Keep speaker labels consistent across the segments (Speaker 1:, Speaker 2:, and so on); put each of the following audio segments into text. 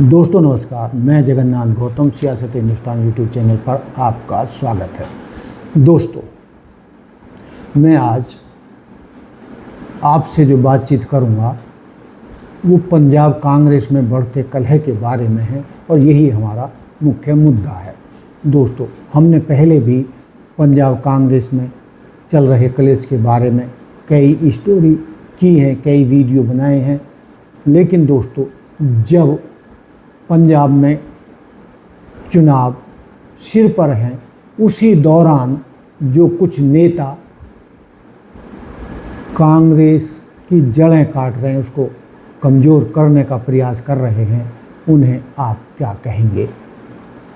Speaker 1: दोस्तों नमस्कार, मैं जगन्नाथ गौतम सियासत हिंदुस्तान यूट्यूब चैनल पर आपका स्वागत है। दोस्तों, मैं आज आपसे जो बातचीत करूंगा वो पंजाब कांग्रेस में बढ़ते कलह के बारे में है और यही हमारा मुख्य मुद्दा है। दोस्तों, हमने पहले भी पंजाब कांग्रेस में चल रहे कलेश के बारे में कई स्टोरी की हैं, कई वीडियो बनाए हैं, लेकिन दोस्तों जब पंजाब में चुनाव सिर पर हैं उसी दौरान जो कुछ नेता कांग्रेस की जड़ें काट रहे हैं, उसको कमज़ोर करने का प्रयास कर रहे हैं, उन्हें आप क्या कहेंगे?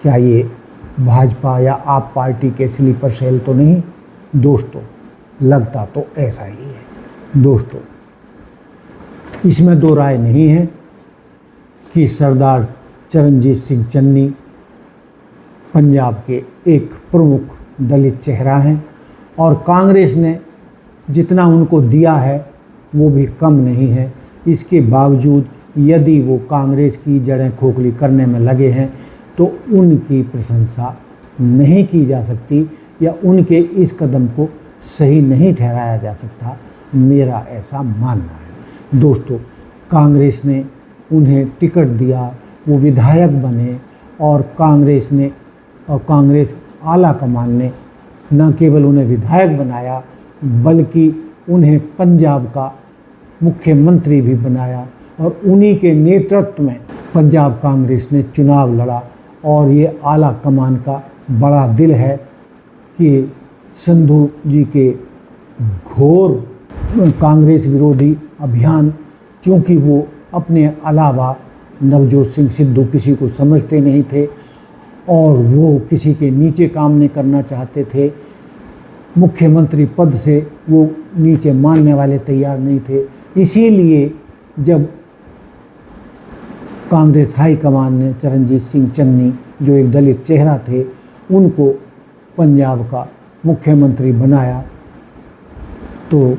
Speaker 1: क्या ये भाजपा या आप पार्टी के स्लीपर सेल तो नहीं? दोस्तों, लगता तो ऐसा ही है। दोस्तों, इसमें दो राय नहीं है कि सरदार चरणजीत सिंह चन्नी पंजाब के एक प्रमुख दलित चेहरा हैं और कांग्रेस ने जितना उनको दिया है वो भी कम नहीं है। इसके बावजूद यदि वो कांग्रेस की जड़ें खोखली करने में लगे हैं तो उनकी प्रशंसा नहीं की जा सकती या उनके इस कदम को सही नहीं ठहराया जा सकता, मेरा ऐसा मानना है। दोस्तों, कांग्रेस ने उन्हें टिकट दिया, वो विधायक बने और कांग्रेस आला कमान ने न केवल उन्हें विधायक बनाया बल्कि उन्हें पंजाब का मुख्यमंत्री भी बनाया और उन्हीं के नेतृत्व में पंजाब कांग्रेस ने चुनाव लड़ा। और ये आला कमान का बड़ा दिल है कि संधू जी के घोर कांग्रेस विरोधी अभियान, चूँकि वो अपने अलावा नवजोत सिंह सिद्धू किसी को समझते नहीं थे और वो किसी के नीचे काम नहीं करना चाहते थे, मुख्यमंत्री पद से वो नीचे मानने वाले तैयार नहीं थे। इसीलिए जब कांग्रेस हाईकमान ने चरणजीत सिंह चन्नी, जो एक दलित चेहरा थे, उनको पंजाब का मुख्यमंत्री बनाया तो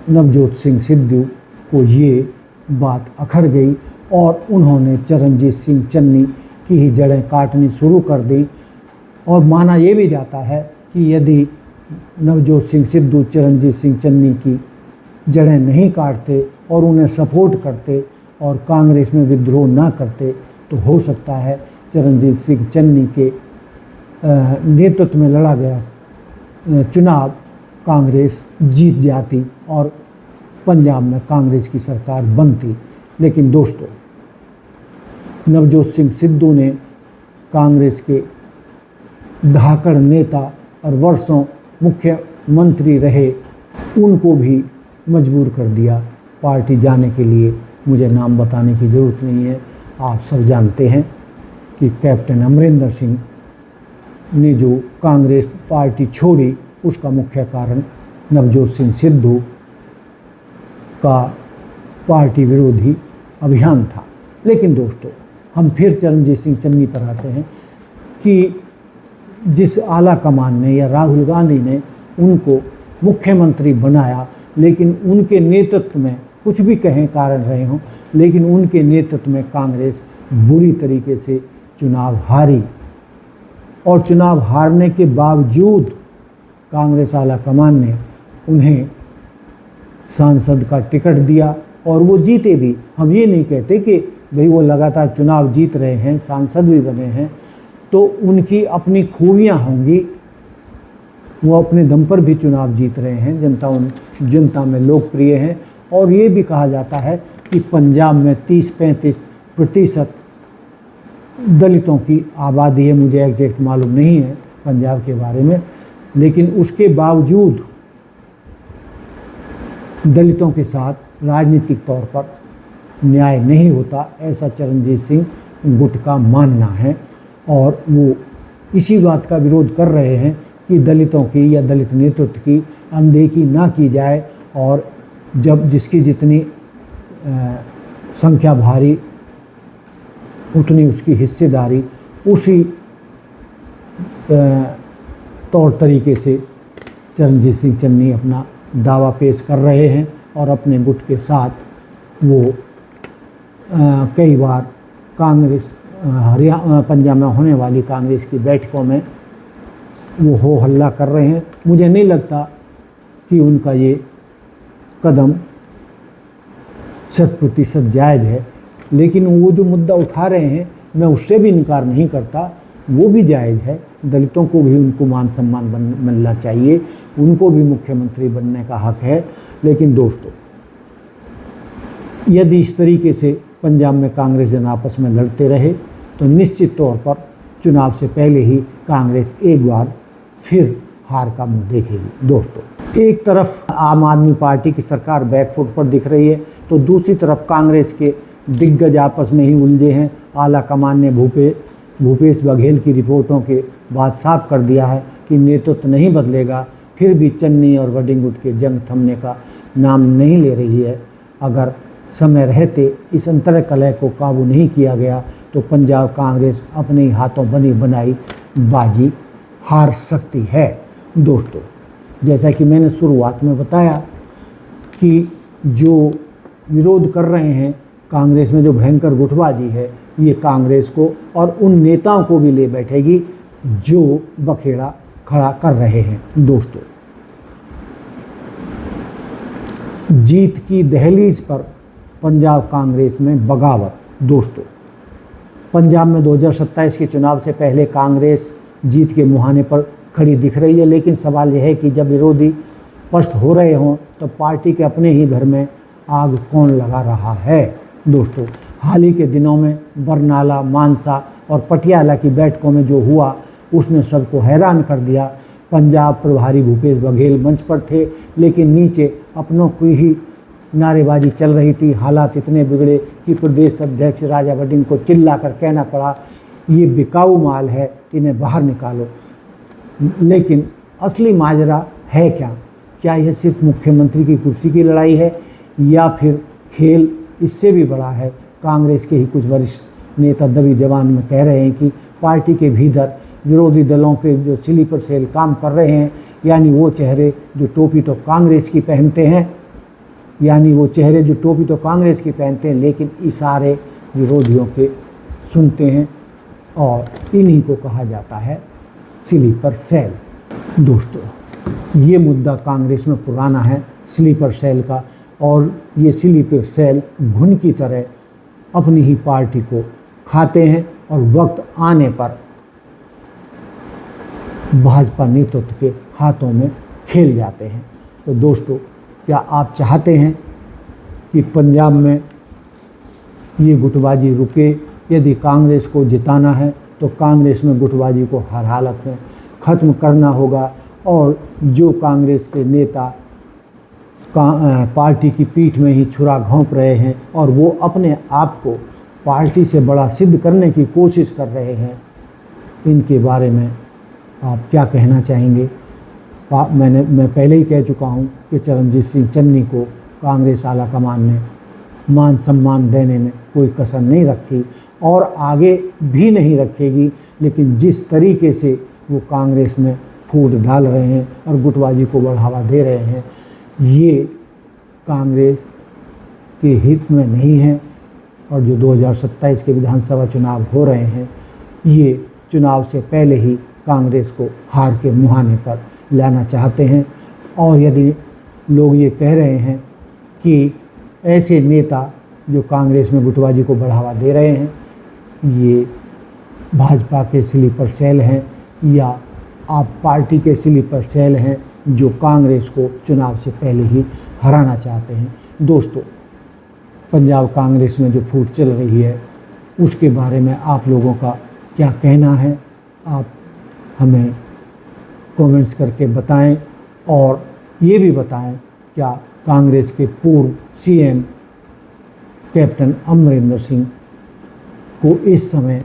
Speaker 1: नवजोत सिंह सिद्धू को ये बात अखर गई और उन्होंने चरणजीत सिंह चन्नी की ही जड़ें काटनी शुरू कर दी। और माना ये भी जाता है कि यदि नवजोत सिंह सिद्धू चरणजीत सिंह चन्नी की जड़ें नहीं काटते और उन्हें सपोर्ट करते और कांग्रेस में विद्रोह ना करते तो हो सकता है चरणजीत सिंह चन्नी के नेतृत्व में लड़ा गया चुनाव कांग्रेस जीत जाती और पंजाब में कांग्रेस की सरकार बनती। लेकिन दोस्तों, नवजोत सिंह सिद्धू ने कांग्रेस के धाकड़ नेता और वर्षों मुख्यमंत्री रहे, उनको भी मजबूर कर दिया पार्टी जाने के लिए। मुझे नाम बताने की ज़रूरत नहीं है, आप सब जानते हैं कि कैप्टन अमरिंदर सिंह ने जो कांग्रेस पार्टी छोड़ी उसका मुख्य कारण नवजोत सिंह सिद्धू का पार्टी विरोधी अभियान था। लेकिन दोस्तों, हम फिर चरणजीत सिंह चन्नी पर आते हैं कि जिस आला कमान ने या राहुल गांधी ने उनको मुख्यमंत्री बनाया, लेकिन उनके नेतृत्व में कुछ भी कहें कारण रहे हों, लेकिन उनके नेतृत्व में कांग्रेस बुरी तरीके से चुनाव हारी और चुनाव हारने के बावजूद कांग्रेस आला कमान ने उन्हें सांसद का टिकट दिया और वो जीते भी। हम ये नहीं कहते कि भाई वो लगातार चुनाव जीत रहे हैं, सांसद भी बने हैं तो उनकी अपनी खूबियाँ होंगी, वो अपने दम पर भी चुनाव जीत रहे हैं, जनता में लोकप्रिय हैं। और ये भी कहा जाता है कि पंजाब में 30-35% दलितों की आबादी है, मुझे एग्जैक्ट मालूम नहीं है पंजाब के बारे में, लेकिन उसके बावजूद दलितों के साथ राजनीतिक तौर पर न्याय नहीं होता, ऐसा चरणजीत सिंह गुट का मानना है। और वो इसी बात का विरोध कर रहे हैं कि दलितों की या दलित नेतृत्व की अनदेखी ना की जाए और जब जिसकी जितनी संख्या भारी उतनी उसकी हिस्सेदारी, उसी तौर तरीके से चरणजीत सिंह चन्नी अपना दावा पेश कर रहे हैं और अपने गुट के साथ वो कई बार कांग्रेस पंजाब में होने वाली कांग्रेस की बैठकों में वो हो हल्ला कर रहे हैं। मुझे नहीं लगता कि उनका ये कदम 100% जायज़ है, लेकिन वो जो मुद्दा उठा रहे हैं मैं उससे भी इनकार नहीं करता, वो भी जायज़ है। दलितों को भी उनको मान सम्मान मिलना चाहिए, उनको भी मुख्यमंत्री बनने का हक है। लेकिन दोस्तों, यदि इस तरीके से पंजाब में कांग्रेस जन आपस में लड़ते रहे तो निश्चित तौर पर चुनाव से पहले ही कांग्रेस एक बार फिर हार का मुंह देखेगी। दोस्तों, एक तरफ आम आदमी पार्टी की सरकार बैकफुट पर दिख रही है, तो दूसरी तरफ कांग्रेस के दिग्गज आपस में ही उलझे हैं। आला कमान ने भूपेश बघेल की रिपोर्टों के बाद साफ कर दिया है कि नेतृत्व नहीं बदलेगा, फिर भी चन्नी और वडिंगुट के जंग थमने का नाम नहीं ले रही है। अगर समय रहते इस अंतर कलह को काबू नहीं किया गया तो पंजाब कांग्रेस अपने ही हाथों बनी बनाई बाजी हार सकती है। दोस्तों, जैसा कि मैंने शुरुआत में बताया कि जो विरोध कर रहे हैं कांग्रेस में, जो भयंकर गुटबाजी है, ये कांग्रेस को और उन नेताओं को भी ले बैठेगी जो बखेड़ा खड़ा कर रहे हैं। दोस्तों, जीत की दहलीज पर पंजाब कांग्रेस में बगावत। दोस्तों, पंजाब में 2027 के चुनाव से पहले कांग्रेस जीत के मुहाने पर खड़ी दिख रही है, लेकिन सवाल यह है कि जब विरोधी पस्त हो रहे हों तो पार्टी के अपने ही घर में आग कौन लगा रहा है। दोस्तों, हाल ही के दिनों में बरनाला, मानसा और पटियाला की बैठकों में जो हुआ उसने सबको हैरान कर दिया। पंजाब प्रभारी भूपेश बघेल मंच पर थे, लेकिन नीचे अपनों की ही नारेबाजी चल रही थी। हालात इतने बिगड़े कि प्रदेश अध्यक्ष राजा वडिंग को चिल्ला कर कहना पड़ा, ये बिकाऊ माल है, इन्हें बाहर निकालो। लेकिन असली माजरा है क्या? क्या यह सिर्फ मुख्यमंत्री की कुर्सी की लड़ाई है या फिर खेल इससे भी बड़ा है? कांग्रेस के ही कुछ वरिष्ठ नेता दबी जबान में कह रहे हैं कि पार्टी के भीतर विरोधी दलों के जो स्लीपर सेल काम कर रहे हैं, यानी वो चेहरे जो टोपी तो कांग्रेस की पहनते हैं, लेकिन इशारे विरोधियों के सुनते हैं, और इन्हीं को कहा जाता है स्लीपर सेल। दोस्तों, ये मुद्दा कांग्रेस में पुराना है स्लीपर सेल का, और ये स्लीपर सेल घुन की तरह अपनी ही पार्टी को खाते हैं और वक्त आने पर भाजपा नेतृत्व के हाथों में खेल जाते हैं। तो दोस्तों, क्या आप चाहते हैं कि पंजाब में ये गुटबाजी रुके? यदि कांग्रेस को जिताना है तो कांग्रेस में गुटबाजी को हर हालत में ख़त्म करना होगा, और जो कांग्रेस के नेता पार्टी की पीठ में ही छुरा घोंप रहे हैं और वो अपने आप को पार्टी से बड़ा सिद्ध करने की कोशिश कर रहे हैं, इनके बारे में आप क्या कहना चाहेंगे? मैं पहले ही कह चुका हूं कि चरणजीत सिंह चन्नी को कांग्रेस आला कमान ने मान सम्मान देने में कोई कसर नहीं रखी और आगे भी नहीं रखेगी, लेकिन जिस तरीके से वो कांग्रेस में फूट डाल रहे हैं और गुटबाजी को बढ़ावा दे रहे हैं, ये कांग्रेस के हित में नहीं है। और जो 2027 के विधानसभा चुनाव हो रहे हैं, ये चुनाव से पहले ही कांग्रेस को हार के मुहाने पर लाना चाहते हैं। और यदि लोग ये कह रहे हैं कि ऐसे नेता जो कांग्रेस में गुटबाजी को बढ़ावा दे रहे हैं, ये भाजपा के स्लीपर सेल हैं या आप पार्टी के स्लीपर सेल हैं जो कांग्रेस को चुनाव से पहले ही हराना चाहते हैं। दोस्तों, पंजाब कांग्रेस में जो फूट चल रही है उसके बारे में आप लोगों का क्या कहना है? आप हमें कमेंट्स करके बताएं, और ये भी बताएं क्या कांग्रेस के पूर्व सीएम कैप्टन अमरिंदर सिंह को इस समय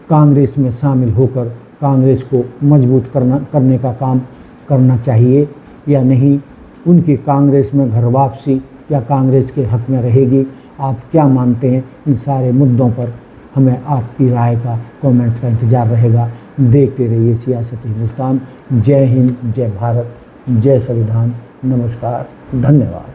Speaker 1: कांग्रेस में शामिल होकर कांग्रेस को मजबूत करने का काम करना चाहिए या नहीं? उनकी कांग्रेस में घर वापसी क्या कांग्रेस के हक में रहेगी? आप क्या मानते हैं? इन सारे मुद्दों पर हमें आपकी राय का, कमेंट्स का इंतज़ार रहेगा। देखते रहिए सियासत हिंदुस्तान। जय हिंद, जय भारत, जय संविधान। नमस्कार, धन्यवाद।